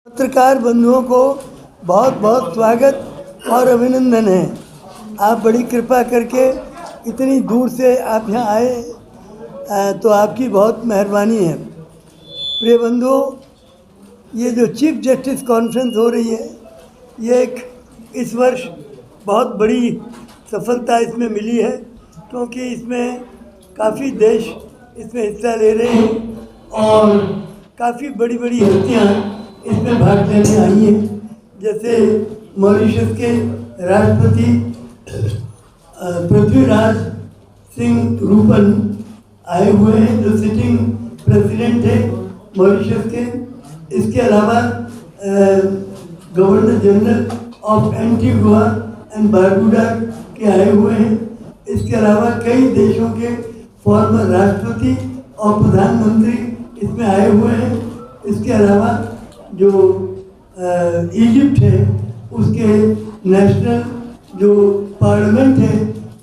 पत्रकार बंधुओं को बहुत बहुत स्वागत और अभिनंदन है। आप बड़ी कृपा करके इतनी दूर से आप यहाँ आए, तो आपकी बहुत मेहरबानी है। प्रिय बंधुओं, ये जो चीफ जस्टिस कॉन्फ्रेंस हो रही है, ये एक इस वर्ष बहुत बड़ी सफलता इसमें मिली है, क्योंकि इसमें काफ़ी देश इसमें हिस्सा ले रहे हैं और काफ़ी बड़ी बड़ी हस्तियाँ इसमें भाग लेने आई हैं। जैसे मॉरिशस के राष्ट्रपति पृथ्वीराज सिंह रूपन आए हुए हैं, जो सिटिंग प्रेसिडेंट है मॉरिशस के। इसके अलावा governor general of Antigua and Barbuda के आए हुए हैं। इसके अलावा कई देशों के फॉर्मर राष्ट्रपति और प्रधानमंत्री इसमें आए हुए हैं। इसके अलावा जो इजिप्ट है, उसके नेशनल जो पार्लियामेंट है,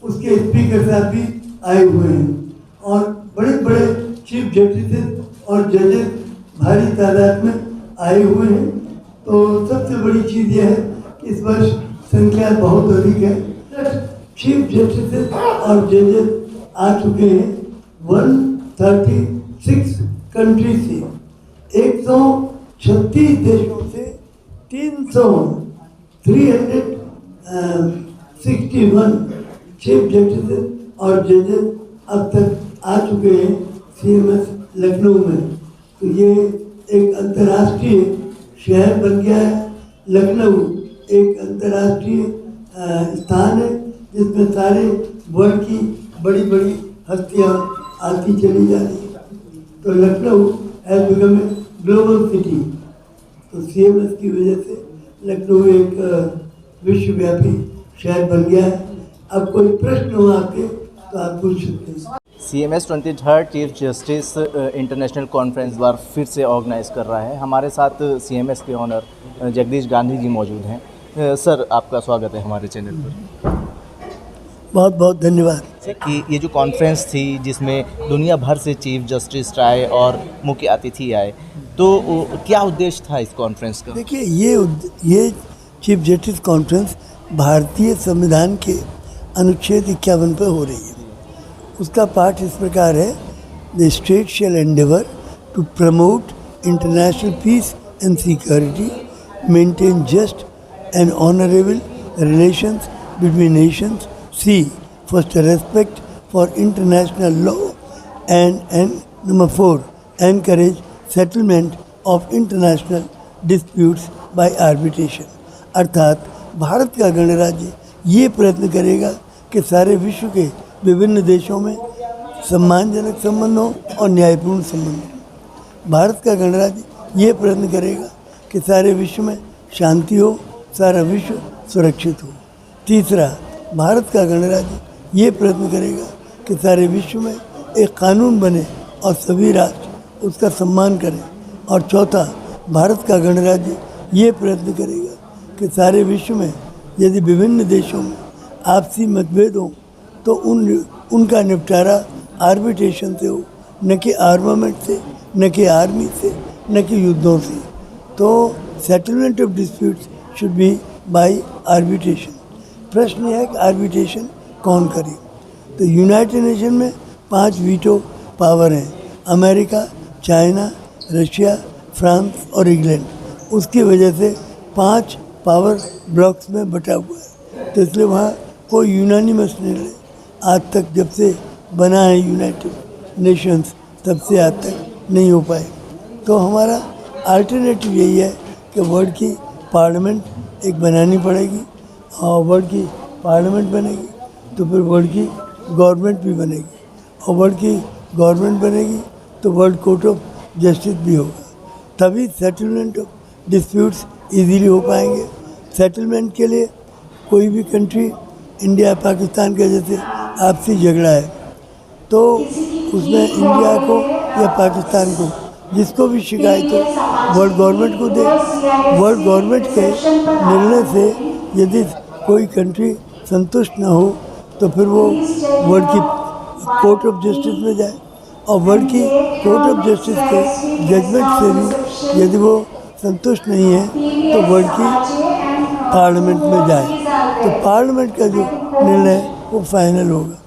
उसके स्पीकर साहब भी आए हुए हैं और बड़े बड़े चीफ जस्टिस और जजेस भारी तादाद में आए हुए हैं। तो सबसे बड़ी चीज़ यह है कि इस वर्ष संख्या बहुत अधिक है। चीफ जस्टिस और जजेस आ चुके हैं 136 कंट्री से, 136 देशों से 361 चीफ जस्टिस और जजेस अब तक आ चुके हैं CMS लखनऊ में। तो ये एक अंतर्राष्ट्रीय शहर बन गया है। लखनऊ एक अंतर्राष्ट्रीय स्थान है जिसमें सारे वर्ल्ड की बड़ी बड़ी हस्तियाँ आती चली जा रही हैं। तो Lucknow has become a global city. तो CMS की वजह से लखनऊ एक विश्वव्यापी शहर बन गया है। अब कोई प्रश्न हो आपके तो आप पूछ सकते हैं। CMS 23rd chief justice international conference बार फिर से ऑर्गेनाइज कर रहा है। हमारे साथ CMS के ऑनर जगदीश गांधी जी मौजूद हैं। सर, आपका स्वागत है हमारे चैनल पर। बहुत बहुत धन्यवाद। कि ये जो कॉन्फ्रेंस थी जिसमें दुनिया भर से चीफ जस्टिस आए और मुख्य अतिथि आए, तो क्या उद्देश्य था इस कॉन्फ्रेंस का? देखिए, ये चीफ जस्टिस कॉन्फ्रेंस भारतीय संविधान के अनुच्छेद 51 पर हो रही है। उसका पाठ इस प्रकार है: the state shall endeavour to promote international peace and security, maintain just and honourable relations between nations, c foster respect for international law, and number 4, encourage settlement of international disputes by arbitration। अर्थात भारत का गणराज्य ये प्रयत्न करेगा कि सारे विश्व के विभिन्न देशों में सम्मानजनक संबंधों और न्यायपूर्ण संबंध। भारत का गणराज्य ये प्रयत्न करेगा कि सारे विश्व में शांति हो, सारा विश्व सुरक्षित हो। तीसरा, भारत का गणराज्य ये प्रयत्न करेगा कि सारे विश्व में एक कानून बने और सभी राष्ट्र उसका सम्मान करें। और चौथा, भारत का गणराज्य ये प्रयत्न करेगा कि सारे विश्व में यदि विभिन्न देशों में आपसी मतभेद हो तो उनका निपटारा आर्बिट्रेशन से हो, न कि आर्मामेंट से, न कि आर्मी से, न कि युद्धों से। तो settlement of disputes should be by arbitration. प्रश्न यह है कि आर्बिट्रेशन कौन करे? तो यूनाइटेड नेशन में 5 वीटो पावर हैं: अमेरिका, चाइना, रशिया, फ्रांस और इंग्लैंड। उसकी वजह से 5 पावर ब्लॉक्स में बटा हुआ है। तो इसलिए वहाँ कोई यूनानिमस निर्णय आज तक, जब से बना है यूनाइटेड नेशंस, तब से आज तक नहीं हो पाए। तो हमारा अल्टरनेटिव यही है कि वर्ल्ड की पार्लियामेंट एक बनानी पड़ेगी, और वर्ल्ड की पार्लियामेंट बनेगी तो फिर वर्ल्ड की गवर्नमेंट भी बनेगी, और वर्ल्ड की गवर्नमेंट बनेगी तो वर्ल्ड कोर्ट ऑफ जस्टिस भी होगा। तभी सेटलमेंट ऑफ डिस्प्यूट्स इजीली हो पाएंगे। सेटलमेंट के लिए कोई भी कंट्री, इंडिया पाकिस्तान का जैसे आपसी झगड़ा है, तो उसमें इंडिया को या पाकिस्तान को, जिसको भी शिकायत हो, वर्ल्ड गवर्नमेंट को दे। वर्ल्ड गवर्नमेंट के निर्णय से यदि कोई कंट्री संतुष्ट न हो तो फिर वो वर्ल्ड की कोर्ट ऑफ जस्टिस में जाए, और वर्ल्ड की कोर्ट ऑफ जस्टिस के जजमेंट से भी यदि वो संतुष्ट नहीं है तो वर्ल्ड की पार्लियामेंट में जाए, तो पार्लियामेंट का जो निर्णय वो फाइनल होगा।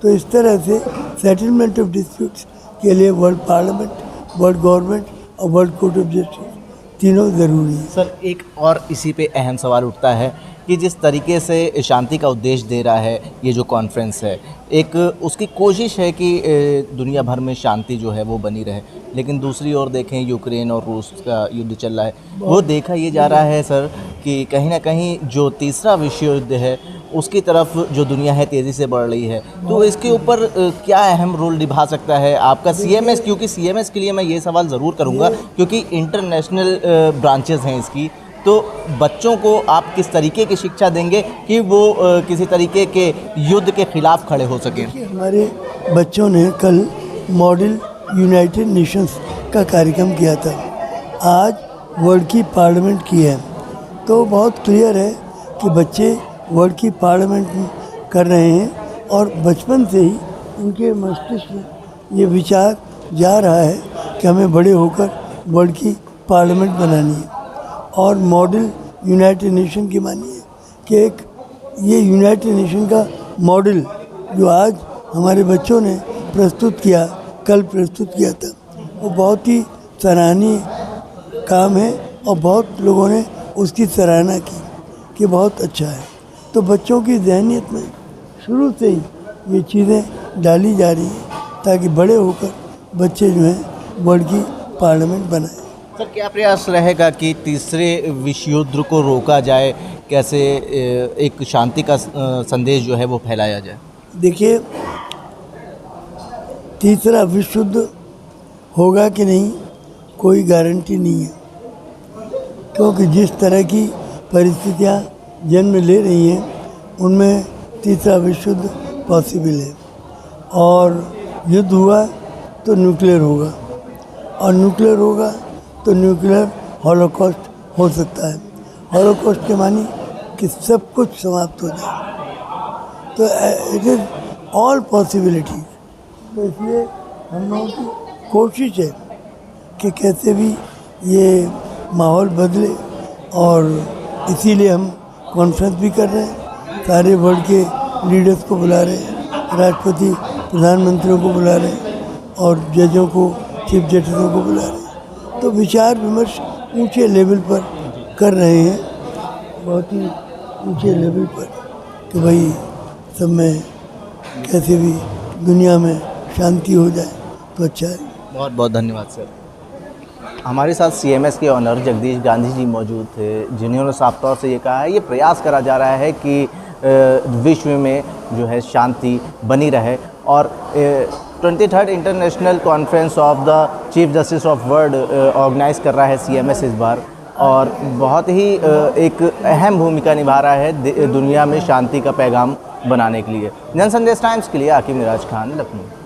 तो इस तरह से सेटलमेंट ऑफ डिस्प्यूट्स के लिए वर्ल्ड पार्लियामेंट, वर्ल्ड गवर्नमेंट और वर्ल्ड कोर्ट ऑफ जस्टिस तीनों ज़रूरी हैं। सर एक और इसी पे अहम सवाल उठता है कि जिस तरीके से शांति का उद्देश्य दे रहा है ये जो कॉन्फ्रेंस है, एक उसकी कोशिश है कि दुनिया भर में शांति जो है वो बनी रहे, लेकिन दूसरी ओर देखें यूक्रेन और रूस का युद्ध चल रहा है, वो देखा ये जा रहा है सर कि कहीं ना कहीं जो तीसरा विश्व युद्ध है उसकी तरफ जो दुनिया है तेज़ी से बढ़ रही है। तो इसके ऊपर क्या अहम रोल निभा सकता है आपका सीएमएस, क्योंकि सीएमएस के लिए मैं ये सवाल ज़रूर करूँगा क्योंकि इंटरनेशनल ब्रांचेस हैं इसकी, तो बच्चों को आप किस तरीके की शिक्षा देंगे कि वो किसी तरीके के युद्ध के खिलाफ खड़े हो सकें? हमारे बच्चों ने कल मॉडल यूनाइटेड नेशंस का कार्यक्रम किया था, आज वर्ल्ड की पार्लियामेंट की है, तो बहुत क्लियर है कि बच्चे वर्ल्ड की पार्लियामेंट कर रहे हैं और बचपन से ही उनके मस्तिष्क में ये विचार जा रहा है कि हमें बड़े होकर वर्ल्ड की पार्लियामेंट बनानी है। और मॉडल यूनाइटेड नेशन की मानिए कि एक ये यूनाइटेड नेशन का मॉडल जो आज हमारे बच्चों ने प्रस्तुत किया, कल प्रस्तुत किया था, वो बहुत ही सराहनीय काम है और बहुत लोगों ने उसकी सराहना की कि बहुत अच्छा है। तो बच्चों की जहनियत में शुरू से ही ये चीज़ें डाली जा रही हैं ताकि बड़े होकर बच्चे जो हैं वर्ल्ड की पार्लियामेंट बनाएं। सर क्या प्रयास रहेगा कि तीसरे विश्व युद्ध को रोका जाए, कैसे एक शांति का संदेश जो है वो फैलाया जाए? देखिए, तीसरा विश्व युद्ध होगा कि नहीं कोई गारंटी नहीं है, क्योंकि जिस तरह की परिस्थितियाँ जन्म ले रही हैं उनमें तीसरा विश्व युद्ध पॉसिबल है। और युद्ध हुआ तो न्यूक्लियर होगा, और न्यूक्लियर होगा तो न्यूक्लियर हॉलोकॉस्ट हो सकता है। हॉलोकॉस्ट के मानी कि सब कुछ समाप्त हो जाए, तो इट इज़ ऑल पॉसिबिलिटीज। तो इसलिए हम लोगों की कोशिश है कि कैसे भी ये माहौल बदले, और इसीलिए हम कॉन्फ्रेंस भी कर रहे हैं, सारे वर्ल्ड के लीडर्स को बुला रहे हैं, राष्ट्रपति प्रधानमंत्रियों को बुला रहे हैं और जजों को, चीफ जस्टिसों को बुला रहे हैं। तो विचार विमर्श ऊंचे लेवल पर कर रहे हैं, बहुत ही ऊंचे लेवल पर, कि भाई सब में कैसे भी दुनिया में शांति हो जाए तो अच्छा है। बहुत बहुत धन्यवाद सर। हमारे साथ सीएमएस के ऑनर जगदीश गांधी जी मौजूद थे, जिन्होंने साफ तौर से ये कहा है, ये प्रयास करा जा रहा है कि विश्व में जो है शांति बनी रहे। और 23rd international conference of the chief justice of world organise कर रहा है सीएमएस इस बार, और बहुत ही एक अहम भूमिका निभा रहा है दुनिया में शांति का पैगाम बनाने के लिए। जनसंदेश टाइम्स के लिए आकिब मिराज खान, लखनऊ।